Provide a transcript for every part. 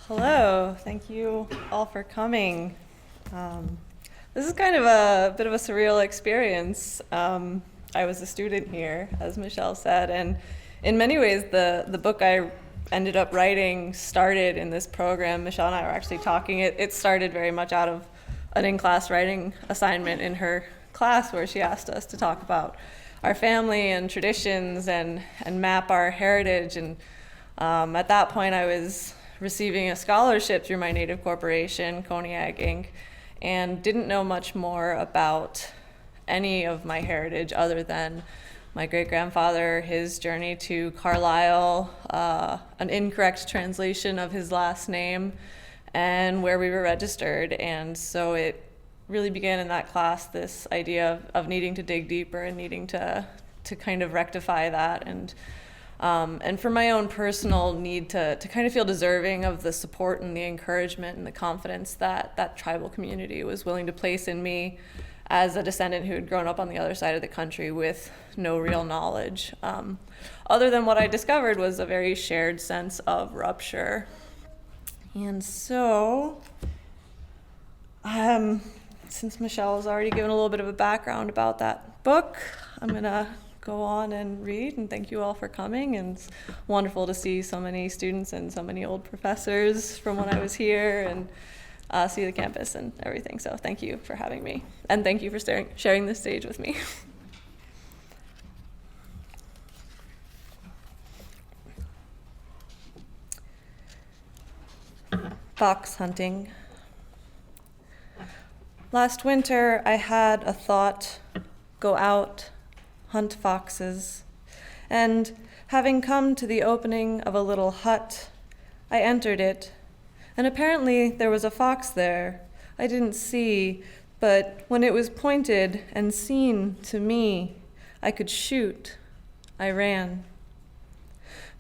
Hello, thank you all for coming. This is kind of a bit of a surreal experience. I was a student here, as Michelle said, and in many ways the book I ended up writing started in this program. Michelle and I were actually talking. It started very much out of an in-class writing assignment in her class where she asked us to talk about our family and traditions and map our heritage. And at that point I was receiving a scholarship through my native corporation, Kodiak Inc., and didn't know much more about any of my heritage other than my great-grandfather, his journey to Carlisle, an incorrect translation of his last name, and where we were registered. And so it really began in that class, this idea of needing to dig deeper and needing to kind of rectify that. And for my own personal need to kind of feel deserving of the support and the encouragement and the confidence that that tribal community was willing to place in me as a descendant who had grown up on the other side of the country with no real knowledge. Other than what I discovered was a very shared sense of rupture. And so, since Michelle has already given a little bit of a background about that book, I'm gonna go on and read, and thank you all for coming. And it's wonderful to see so many students and so many old professors from when I was here, and see the campus and everything. So thank you for having me, and thank you for sharing this stage with me. Fox hunting. Last winter I had a thought: go out, hunt foxes, and having come to the opening of a little hut, I entered it, and apparently there was a fox there. I didn't see, but when it was pointed and seen to me, I could shoot. I ran.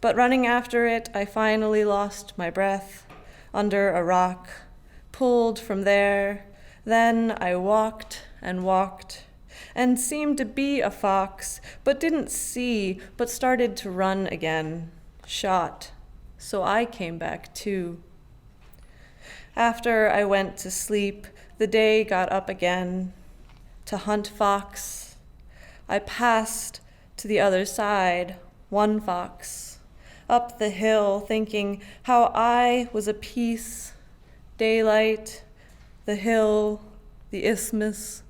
But running after it, I finally lost my breath under a rock, pulled from there. Then I walked and walked, and seemed to be a fox, but didn't see, but started to run again, shot. So I came back too. After I went to sleep, the day got up again to hunt fox. I passed to the other side, one fox, up the hill, thinking how I was a piece, daylight, the hill, the isthmus,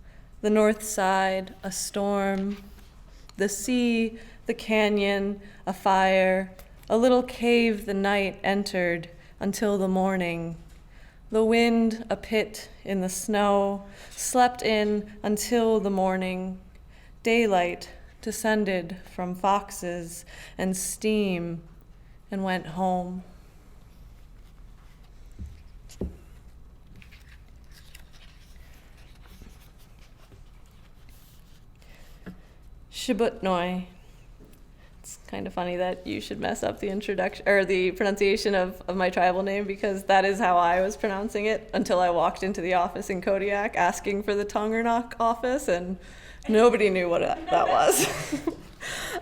the north side, a storm, the sea, the canyon, a fire, a little cave the night entered until the morning. The wind, a pit in the snow, slept in until the morning. Daylight descended from foxes and steam and went home. Chabitnoy. It's kind of funny that you should mess up the introduction or the pronunciation of my tribal name, because that is how I was pronouncing it until I walked into the office in Kodiak asking for the Tangirnaq office, and nobody knew what that was.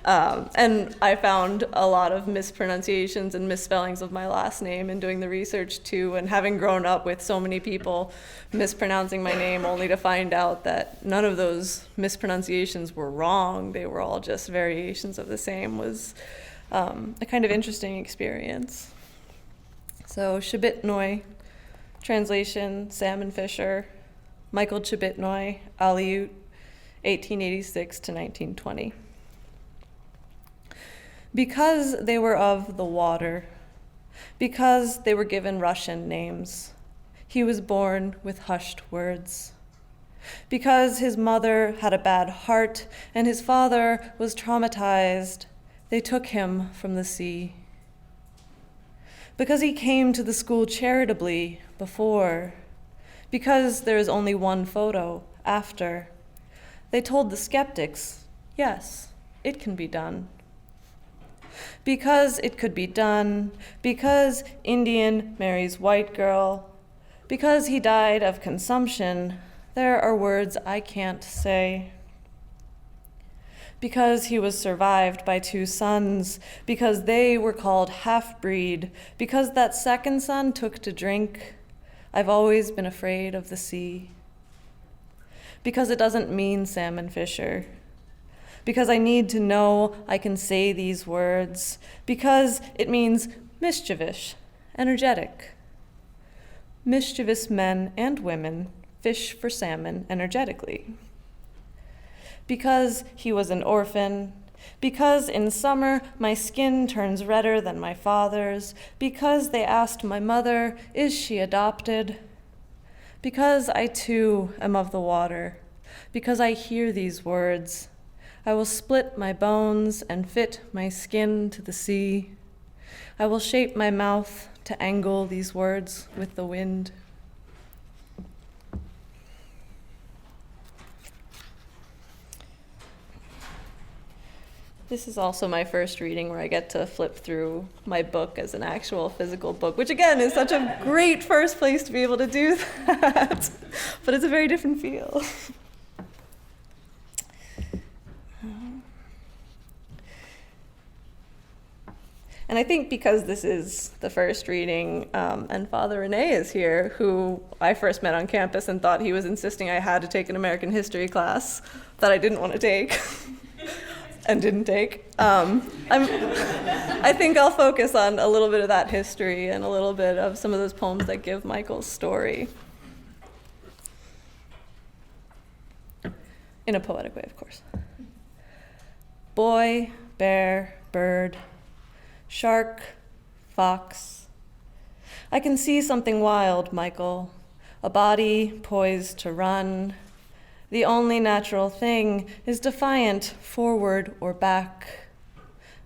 And I found a lot of mispronunciations and misspellings of my last name in doing the research too, and having grown up with so many people mispronouncing my name, only to find out that none of those mispronunciations were wrong. They were all just variations of the same, was a kind of interesting experience. So Chabitnoy, translation Salmon Fisher, Michael Chabitnoy, Aleut, 1886 to 1920. Because they were of the water, because they were given Russian names, he was born with hushed words. Because his mother had a bad heart and his father was traumatized, they took him from the sea. Because he came to the school charitably before, because there is only one photo after, they told the skeptics, yes, it can be done. Because it could be done, because Indian marries white girl, because he died of consumption, there are words I can't say. because he was survived by 2 sons, because they were called half-breed, because that second son took to drink, I've always been afraid of the sea. Because it doesn't mean salmon fisher. Because I need to know I can say these words. Because it means mischievous, energetic. Mischievous men and women fish for salmon energetically. Because he was an orphan, because in summer my skin turns redder than my father's, because they asked my mother, is she adopted? Because I too am of the water, because I hear these words, I will split my bones and fit my skin to the sea. I will shape my mouth to angle these words with the wind. This is also my first reading where I get to flip through my book as an actual physical book, which again is such a great first place to be able to do that. But it's a very different feel. And I think because this is the first reading, and Father Rene is here, who I first met on campus and thought he was insisting I had to take an American history class that I didn't want to take. And didn't take. I think I'll focus on a little bit of that history and a little bit of some of those poems that give Michael's story. In a poetic way, of course. Boy, bear, bird, shark, fox. I can see something wild, Michael, a body poised to run. The only natural thing is defiant forward or back.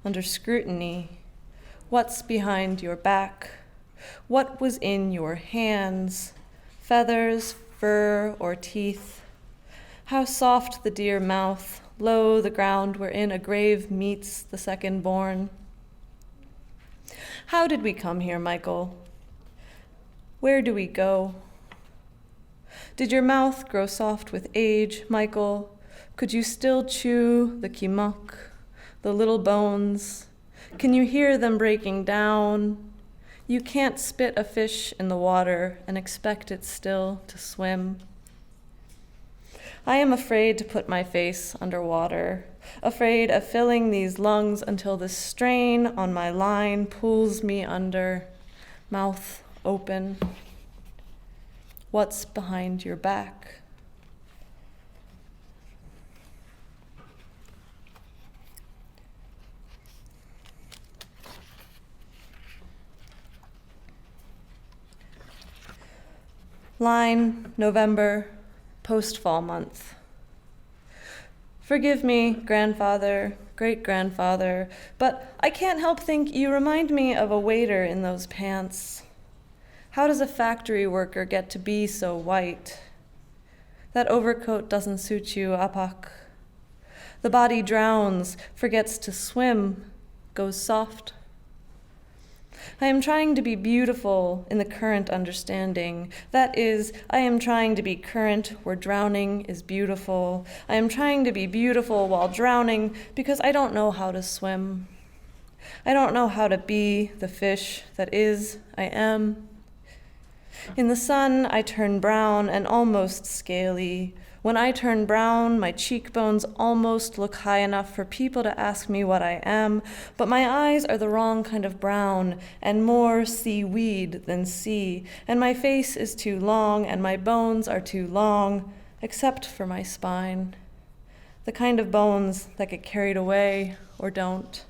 Under scrutiny, what's behind your back? What was in your hands? Feathers, fur, or teeth? How soft the dear mouth, low the ground wherein a grave meets the second born. How did we come here, Michael? Where do we go? Did your mouth grow soft with age, Michael? Could you still chew the kimok, the little bones? Can you hear them breaking down? You can't spit a fish in the water and expect it still to swim. I am afraid to put my face underwater, afraid of filling these lungs until the strain on my line pulls me under, mouth open. What's behind your back? Line, November, post-fall month. Forgive me, grandfather, great-grandfather, but I can't help think you remind me of a waiter in those pants. How does a factory worker get to be so white? That overcoat doesn't suit you, Apak. The body drowns, forgets to swim, goes soft. I am trying to be beautiful in the current understanding. That is, I am trying to be current where drowning is beautiful. I am trying to be beautiful while drowning because I don't know how to swim. I don't know how to be the fish that is, I am. In the sun, I turn brown and almost scaly. When I turn brown, my cheekbones almost look high enough for people to ask me what I am, but my eyes are the wrong kind of brown and more seaweed than sea, and my face is too long and my bones are too long, except for my spine, the kind of bones that get carried away or don't.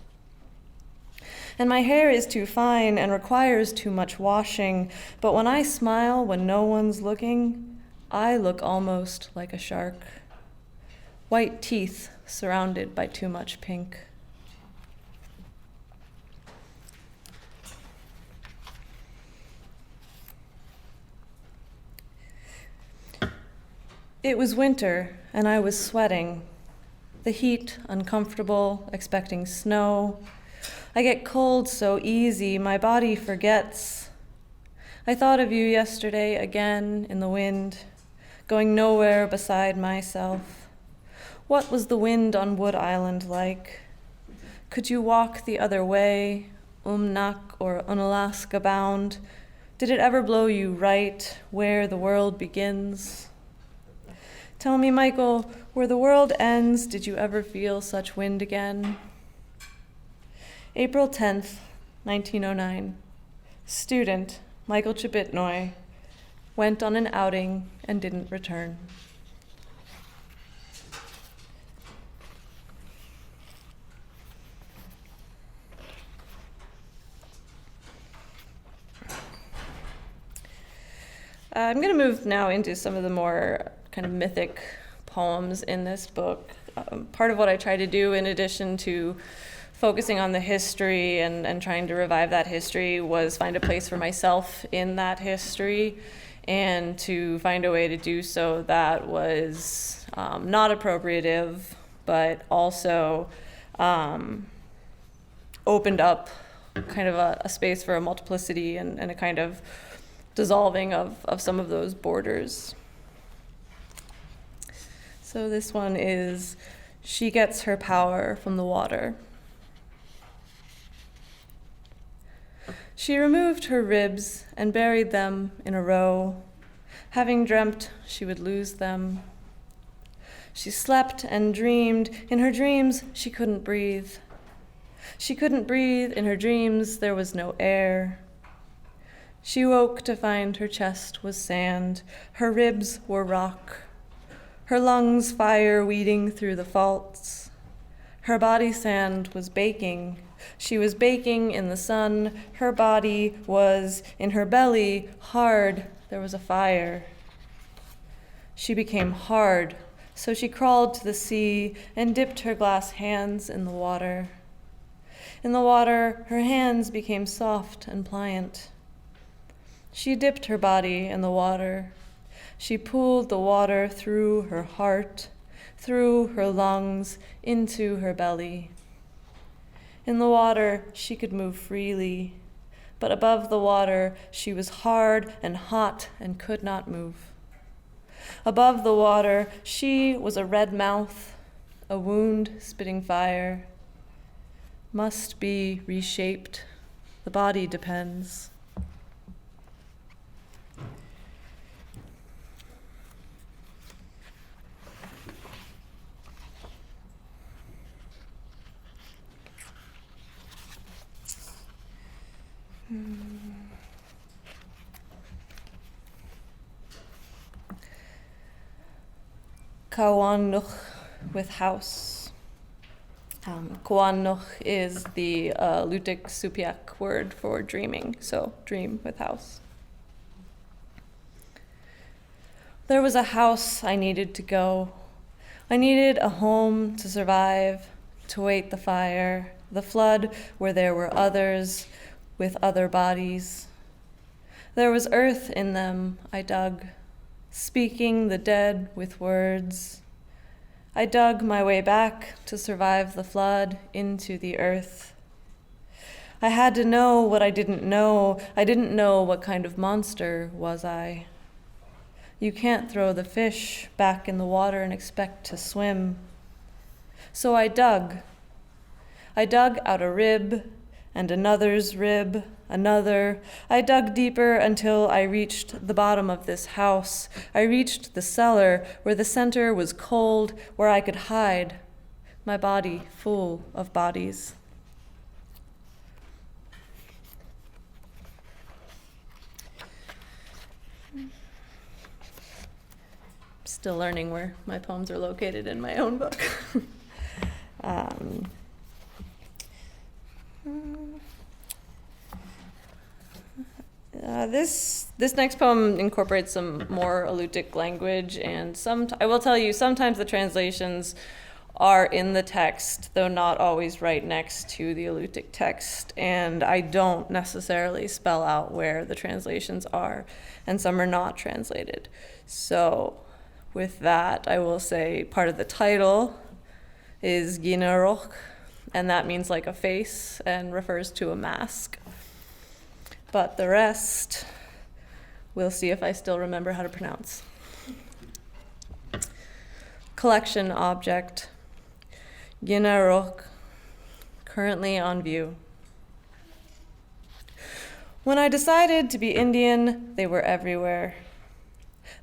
And my hair is too fine and requires too much washing, but when I smile when no one's looking, I look almost like a shark. White teeth surrounded by too much pink. It was winter and I was sweating. The heat, uncomfortable, expecting snow. I get cold so easy, my body forgets. I thought of you yesterday again in the wind, going nowhere beside myself. What was the wind on Wood Island like? Could you walk the other way, Umnak or Unalaska bound? Did it ever blow you right where the world begins? Tell me, Michael, where the world ends, did you ever feel such wind again? April 10th, 1909. Student Michael Chabitnoy went on an outing and didn't return. I'm going to move now into some of the more kind of mythic poems in this book. Part of what I try to do, in addition to focusing on the history and trying to revive that history, was find a place for myself in that history, and to find a way to do so that was not appropriative, but also opened up kind of a space for a multiplicity and a kind of dissolving of some of those borders. So this one is, She Gets Her Power from the Water. She removed her ribs and buried them in a row, having dreamt she would lose them. She slept and dreamed. In her dreams, she couldn't breathe. She couldn't breathe. In her dreams, there was no air. She woke to find her chest was sand, her ribs were rock, her lungs fire weeding through the faults. Her body sand was baking. She was baking in the sun. Her body was in her belly, hard. There was a fire. She became hard, so she crawled to the sea and dipped her glass hands in the water. In the water, her hands became soft and pliant. She dipped her body in the water. She pulled the water through her heart, through her lungs, into her belly. In the water, she could move freely, but above the water, she was hard and hot and could not move. Above the water, she was a red mouth, a wound spitting fire. Must be reshaped. The body depends. Kodiak with house. Kodiak is the Untitled Chapter word for dreaming, so dream with house. There was a house I needed to go. I needed a home to survive, to wait the fire, the flood where there were others with other bodies. There was earth in them, I dug, speaking the dead with words. I dug my way back to survive the flood into the earth. I had to know what I didn't know. I didn't know what kind of monster was I. You can't throw the fish back in the water and expect to swim. So I dug. I dug out a rib and another's rib, another. I dug deeper until I reached the bottom of this house. I reached the cellar where the center was cold, where I could hide, my body full of bodies. Still learning where my poems are located in my own book. This next poem incorporates some more Alutiiq language, and I will tell you, sometimes the translations are in the text, though not always right next to the Alutiiq text, and I don't necessarily spell out where the translations are, and some are not translated. So with that, I will say part of the title is Ginarok, and that means like a face and refers to a mask. But the rest, we'll see if I still remember how to pronounce. Collection object, Ginarok, currently on view. When I decided to be Indian, they were everywhere.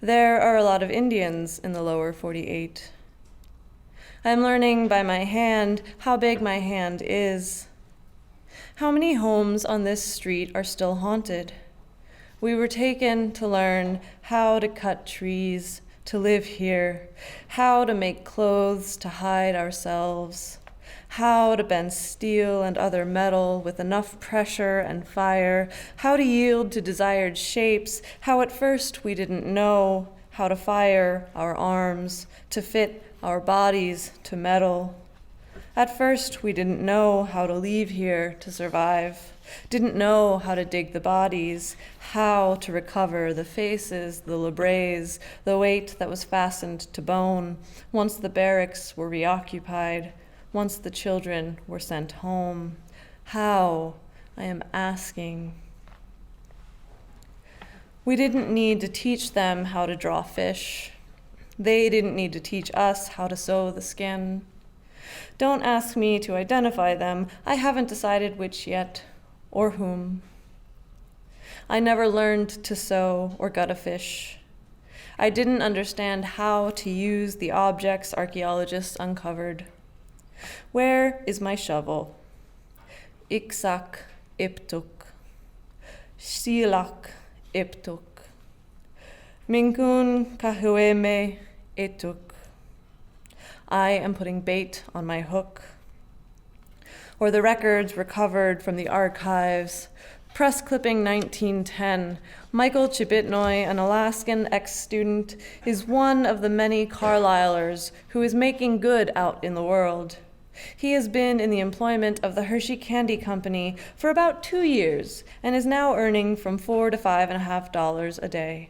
There are a lot of Indians in the lower 48. I'm learning by my hand how big my hand is. How many homes on this street are still haunted? We were taken to learn how to cut trees, to live here, how to make clothes to hide ourselves, how to bend steel and other metal with enough pressure and fire, how to yield to desired shapes, how at first we didn't know how to fire our arms, to fit our bodies to metal. At first we didn't know how to leave here to survive, didn't know how to dig the bodies, how to recover the faces, the labres, the weight that was fastened to bone, once the barracks were reoccupied, once the children were sent home. How, I am asking. We didn't need to teach them how to draw fish. They didn't need to teach us how to sew the skin. Don't ask me to identify them. I haven't decided which yet, or whom. I never learned to sew or gut a fish. I didn't understand how to use the objects archaeologists uncovered. Where is my shovel? Iksak iptuk. Silak iptuk. Minkun kahueme ituk. I am putting bait on my hook. Or the records recovered from the archives. Press clipping 1910. Michael Chabitnoy, an Alaskan ex-student, is one of the many Carlisleers who is making good out in the world. He has been in the employment of the Hershey Candy Company for about 2 years and is now earning from $4 to $5.50 a day.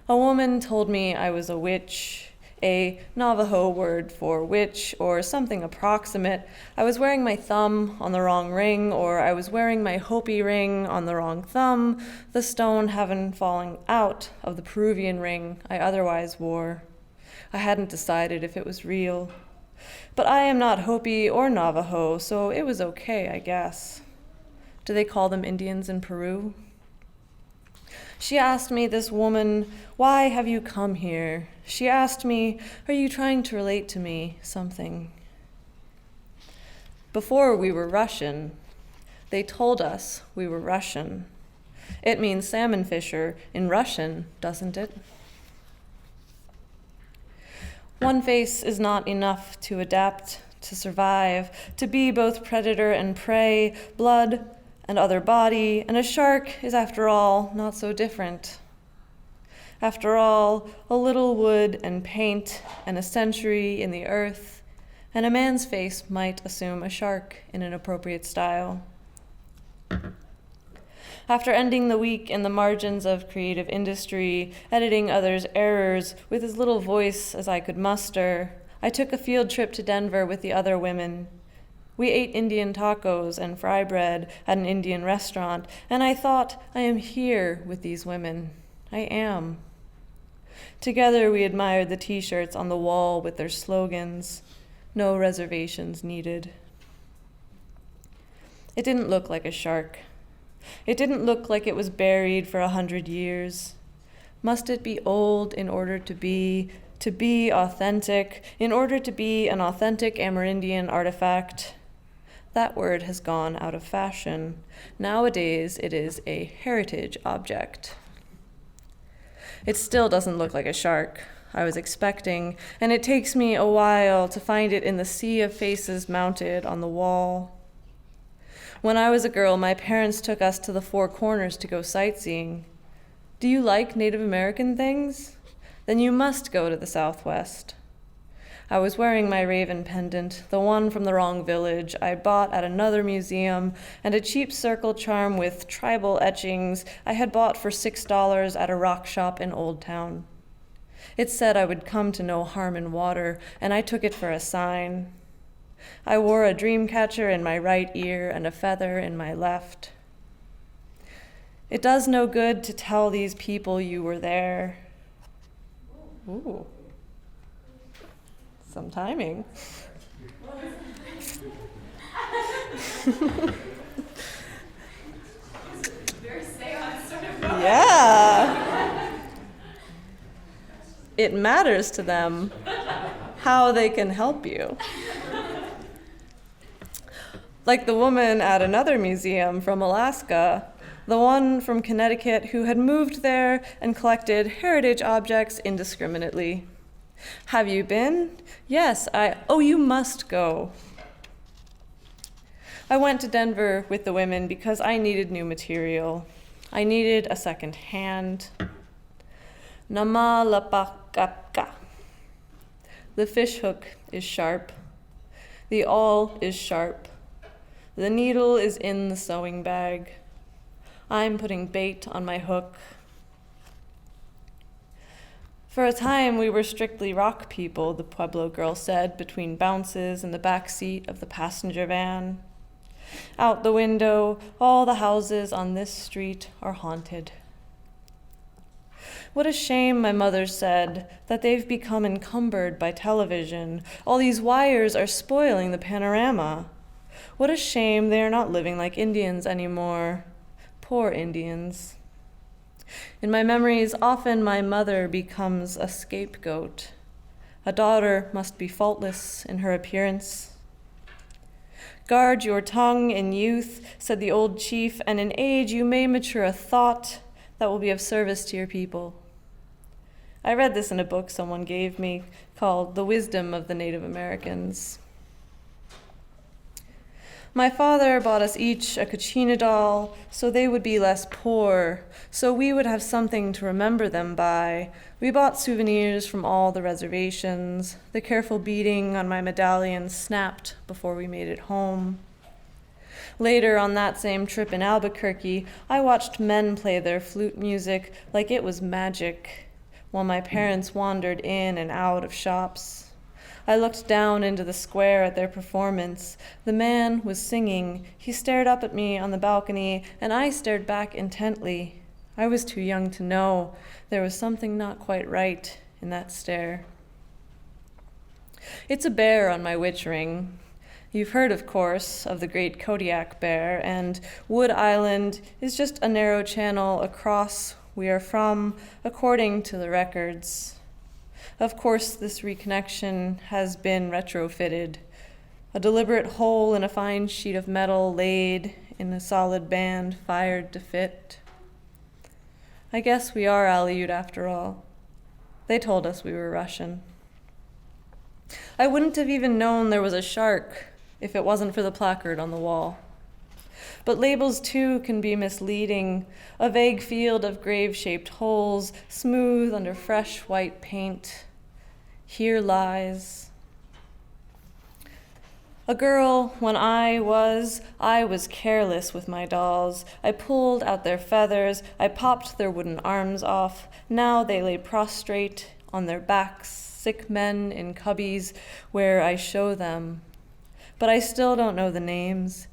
A woman told me I was a witch, a Navajo word for witch or something approximate. I was wearing my thumb on the wrong ring, or I was wearing my Hopi ring on the wrong thumb, the stone having fallen out of the Peruvian ring I otherwise wore. I hadn't decided if it was real. But I am not Hopi or Navajo, so it was okay, I guess. Do they call them Indians in Peru? She asked me, this woman, why have you come here? She asked me, are you trying to relate to me something? Before we were Russian, they told us we were Russian. It means salmon fisher in Russian, doesn't it? One face is not enough to adapt, to survive, to be both predator and prey, blood and other body, and a shark is, after all, not so different. After all, a little wood and paint and a century in the earth, and a man's face might assume a shark in an appropriate style. After ending the week in the margins of creative industry, editing others' errors with as little voice as I could muster, I took a field trip to Denver with the other women. We ate Indian tacos and fry bread at an Indian restaurant, and I thought, I am here with these women. I am. Together we admired the t-shirts on the wall with their slogans, no reservations needed. It didn't look like a shark. It didn't look like it was buried for 100 years. Must it be old in order to be authentic, in order to be an authentic Amerindian artifact? That word has gone out of fashion. Nowadays, it is a heritage object. It still doesn't look like a shark I was expecting, and it takes me a while to find it in the sea of faces mounted on the wall. When I was a girl, my parents took us to the Four Corners to go sightseeing. Do you like Native American things? Then you must go to the Southwest. I was wearing my raven pendant, the one from the wrong village I bought at another museum, and a cheap circle charm with tribal etchings I had bought for $6 at a rock shop in Old Town. It said I would come to no harm in water, and I took it for a sign. I wore a dream catcher in my right ear and a feather in my left. It does no good to tell these people you were there. Ooh. Some timing. Yeah. It matters to them how they can help you. Like the woman at another museum from Alaska, the one from Connecticut who had moved there and collected heritage objects indiscriminately. Have you been? Yes, oh, you must go. I went to Denver with the women because I needed new material. I needed a second hand. Namalapakapka. The fish hook is sharp. The awl is sharp. The needle is in the sewing bag. I'm putting bait on my hook. For a time, we were strictly rock people, the Pueblo girl said, between bounces in the back seat of the passenger van. Out the window, all the houses on this street are haunted. What a shame, my mother said, that they've become encumbered by television. All these wires are spoiling the panorama. What a shame they are not living like Indians anymore. Poor Indians. In my memories, often my mother becomes a scapegoat. A daughter must be faultless in her appearance. Guard your tongue in youth, said the old chief, and in age you may mature a thought that will be of service to your people. I read this in a book someone gave me called The Wisdom of the Native Americans. My father bought us each a Kachina doll so they would be less poor, so we would have something to remember them by. We bought souvenirs from all the reservations. The careful beading on my medallion snapped before we made it home. Later on that same trip in Albuquerque, I watched men play their flute music like it was magic, while my parents wandered in and out of shops. I looked down into the square at their performance. The man was singing. He stared up at me on the balcony, and I stared back intently. I was too young to know. There was something not quite right in that stare. It's a bear on my witch ring. You've heard, of course, of the great Kodiak bear, and Wood Island is just a narrow channel across we are from, according to the records. Of course, this reconnection has been retrofitted. A deliberate hole in a fine sheet of metal laid in a solid band fired to fit. I guess we are Aleut after all. They told us we were Russian. I wouldn't have even known there was a shark if it wasn't for the placard on the wall. But labels, too, can be misleading. A vague field of grave-shaped holes, smooth under fresh white paint. Here lies. A girl, when I was careless with my dolls. I pulled out their feathers. I popped their wooden arms off. Now they lay prostrate on their backs, sick men in cubbies where I show them. But I still don't know the names.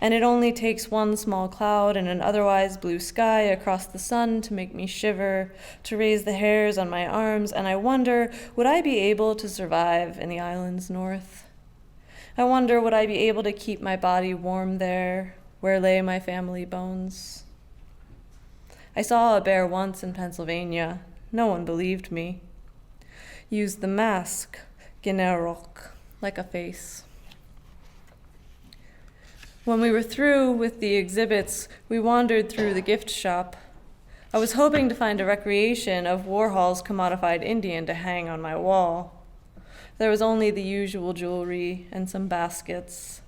And it only takes one small cloud and an otherwise blue sky across the sun to make me shiver, to raise the hairs on my arms, and I wonder, would I be able to survive in the island's north? I wonder, would I be able to keep my body warm there, where lay my family bones? I saw a bear once in Pennsylvania. No one believed me. Used the mask, Ginerok, like a face. When we were through with the exhibits, we wandered through the gift shop. I was hoping to find a recreation of Warhol's commodified Indian to hang on my wall. There was only the usual jewelry and some baskets.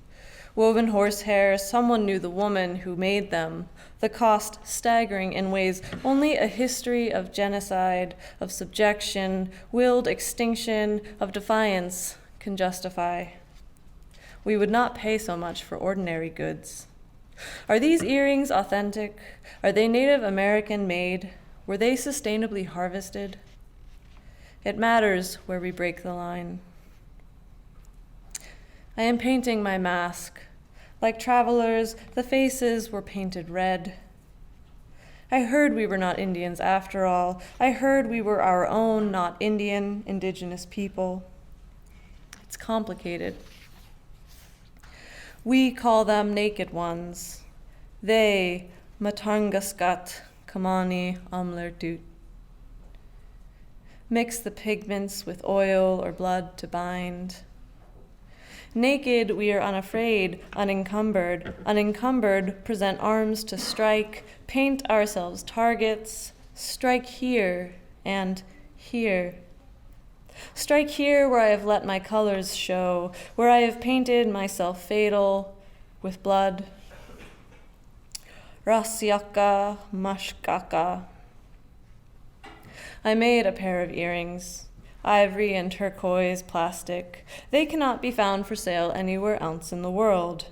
Woven horsehair, someone knew the woman who made them, the cost staggering in ways only a history of genocide, of subjection, willed extinction, of defiance can justify. We would not pay so much for ordinary goods. Are these earrings authentic? Are they Native American made? Were they sustainably harvested? It matters where we break the line. I am painting my mask. Like travelers, the faces were painted red. I heard we were not Indians after all. I heard we were our own, not Indian, indigenous people. It's complicated. We call them naked ones. They, Matangaskat, Kamani, Amlertut. Mix the pigments with oil or blood to bind. Naked, we are unafraid, unencumbered. Unencumbered, present arms to strike, paint ourselves targets, strike here and here. Strike here where I have let my colors show, where I have painted myself fatal with blood. Rasyaka mashkaka. I made a pair of earrings. Ivory and turquoise plastic. They cannot be found for sale anywhere else in the world.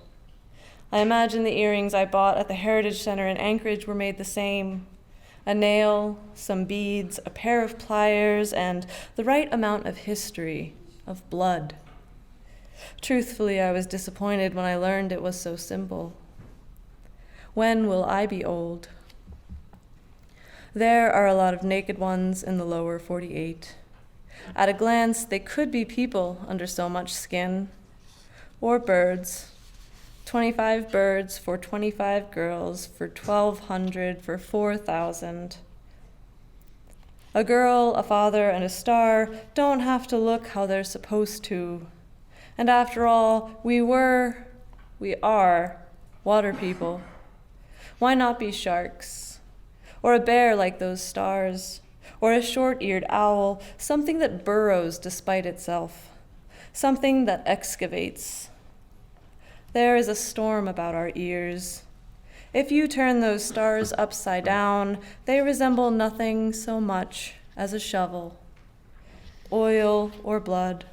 I imagine the earrings I bought at the Heritage Center in Anchorage were made the same. A nail, some beads, a pair of pliers, and the right amount of history, of blood. Truthfully, I was disappointed when I learned it was so simple. When will I be old? There are a lot of naked ones in the lower 48. At a glance, they could be people under so much skin, or birds. 25 birds for 25 girls, for 1,200, for 4,000. A girl, a father, and a star don't have to look how they're supposed to. And after all, we are water people. Why not be sharks? Or a bear like those stars? Or a short-eared owl, something that burrows despite itself, something that excavates. There is a storm about our ears. If you turn those stars upside down, they resemble nothing so much as a shovel, oil or blood.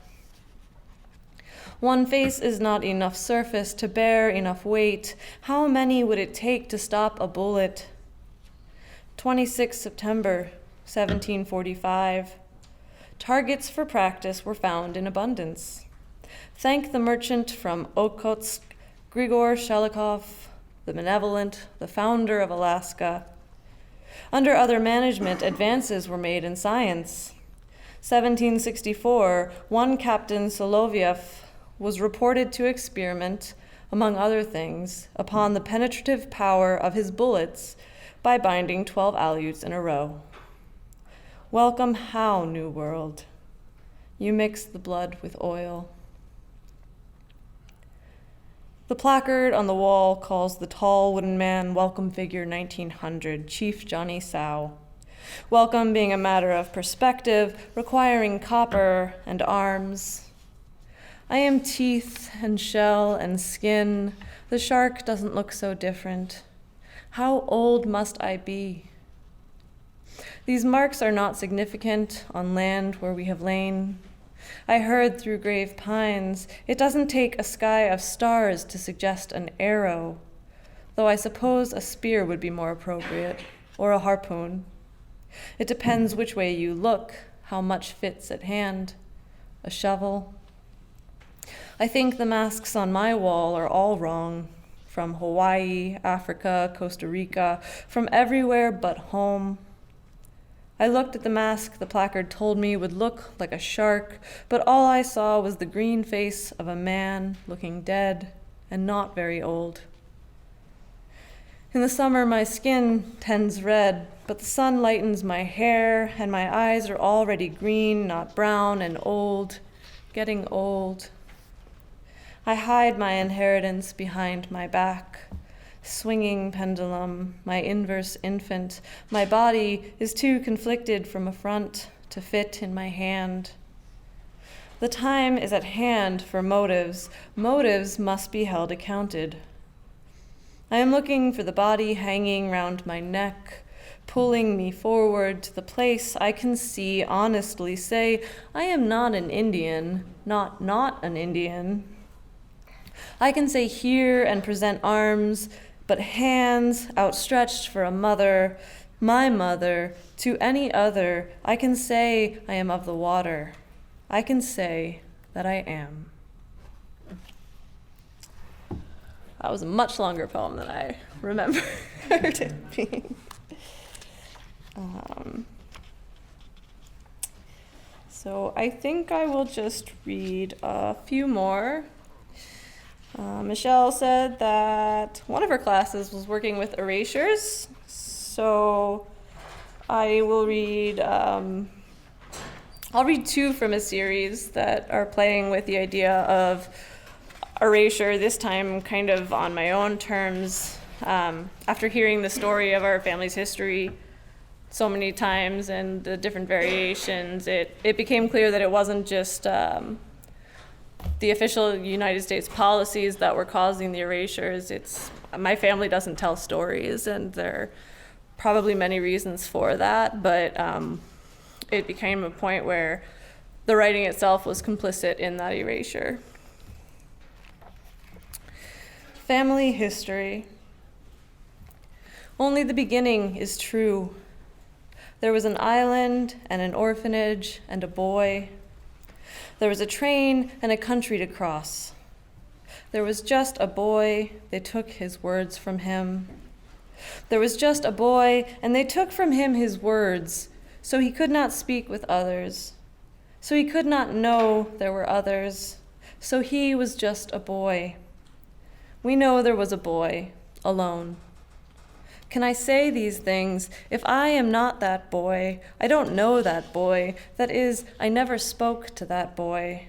One face is not enough surface to bear enough weight. How many would it take to stop a bullet? 26 September, 1745. Targets for practice were found in abundance. Thank the merchant from Okhotsk, Grigor Shalikov, the benevolent, the founder of Alaska. Under other management, advances were made in science. 1764, one Captain Soloviev was reported to experiment, among other things, upon the penetrative power of his bullets by binding 12 Aleuts in a row. Welcome how, New World? You mix the blood with oil. The placard on the wall calls the tall wooden man Welcome Figure 1900, Chief Johnny Sow. Welcome being a matter of perspective, requiring copper and arms. I am teeth and shell and skin. The shark doesn't look so different. How old must I be? These marks are not significant on land where we have lain. I heard through grave pines, it doesn't take a sky of stars to suggest an arrow, though I suppose a spear would be more appropriate, or a harpoon. It depends which way you look, how much fits at hand. A shovel. I think the masks on my wall are all wrong, from Hawaii, Africa, Costa Rica, from everywhere but home. I looked at the mask the placard told me would look like a shark, but all I saw was the green face of a man looking dead and not very old. In the summer, my skin tends red, but the sun lightens my hair, and my eyes are already green, not brown, and old, getting old. I hide my inheritance behind my back. Swinging pendulum, my inverse infant, my body is too conflicted from a front to fit in my hand. The time is at hand for motives. Motives must be held accounted. I am looking for the body hanging round my neck, pulling me forward to the place I can see, honestly say, I am not an Indian, not an Indian. I can say here and present arms, but hands outstretched for a mother, my mother, to any other, I can say I am of the water. I can say that I am. That was a much longer poem than I remember it being. So I think I will just read a few more. Michelle said that one of her classes was working with erasures, so I will read, I'll read two from a series that are playing with the idea of erasure, this time kind of on my own terms. After hearing the story of our family's history so many times and the different variations, it became clear that it wasn't just the official United States policies that were causing the erasures. My family doesn't tell stories, and there are probably many reasons for that, but it became a point where the writing itself was complicit in that erasure. Family history. Only the beginning is true. There was an island and an orphanage and a boy. There was a train and a country to cross. There was just a boy, they took his words from him. There was just a boy, and they took from him his words, so he could not speak with others. So he could not know there were others. So he was just a boy. We know there was a boy, alone. Can I say these things if I am not that boy? I don't know that boy. That is, I never spoke to that boy.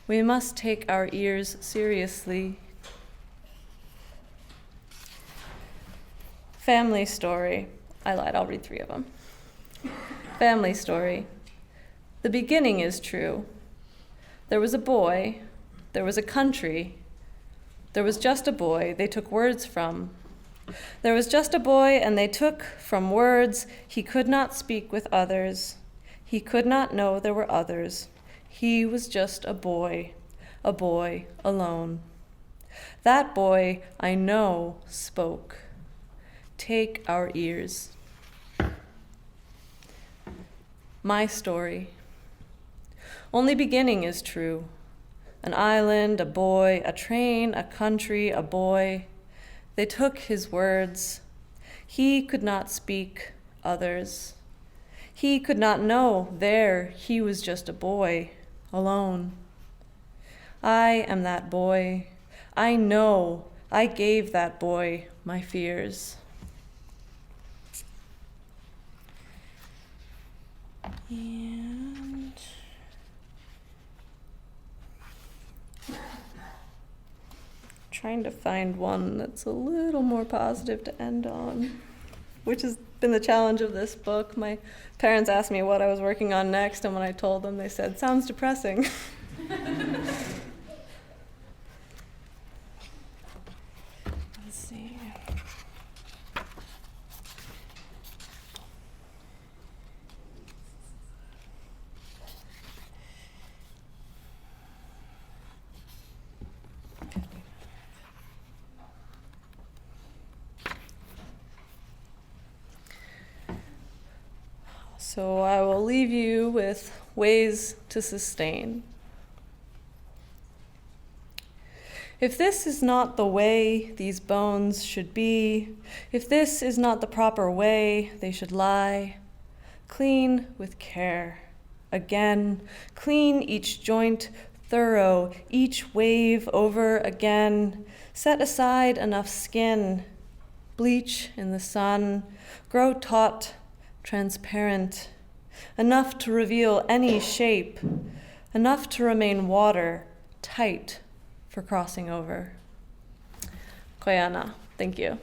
We must take our ears seriously. Family story. I lied, I'll read 3 of them. Family story. The beginning is true. There was a boy. There was a country. There was just a boy they took words from. There was just a boy, and they took from words. He could not speak with others. He could not know there were others. He was just a boy alone. That boy, I know, spoke. Take our ears. My story. Only beginning is true. An island, a boy, a train, a country, a boy. They took his words. He could not speak others. He could not know there he was just a boy, alone. I am that boy. I know I gave that boy my fears. And trying to find one that's a little more positive to end on, which has been the challenge of this book. My parents asked me what I was working on next, and when I told them, they said, "Sounds depressing." Let's see. So I will leave you with ways to sustain. If this is not the way these bones should be, if this is not the proper way they should lie, clean with care. Again, clean each joint, thorough, each wave over again. Set aside enough skin, bleach in the sun, grow taut, transparent, enough to reveal any shape, enough to remain water, tight for crossing over. Koyana, thank you.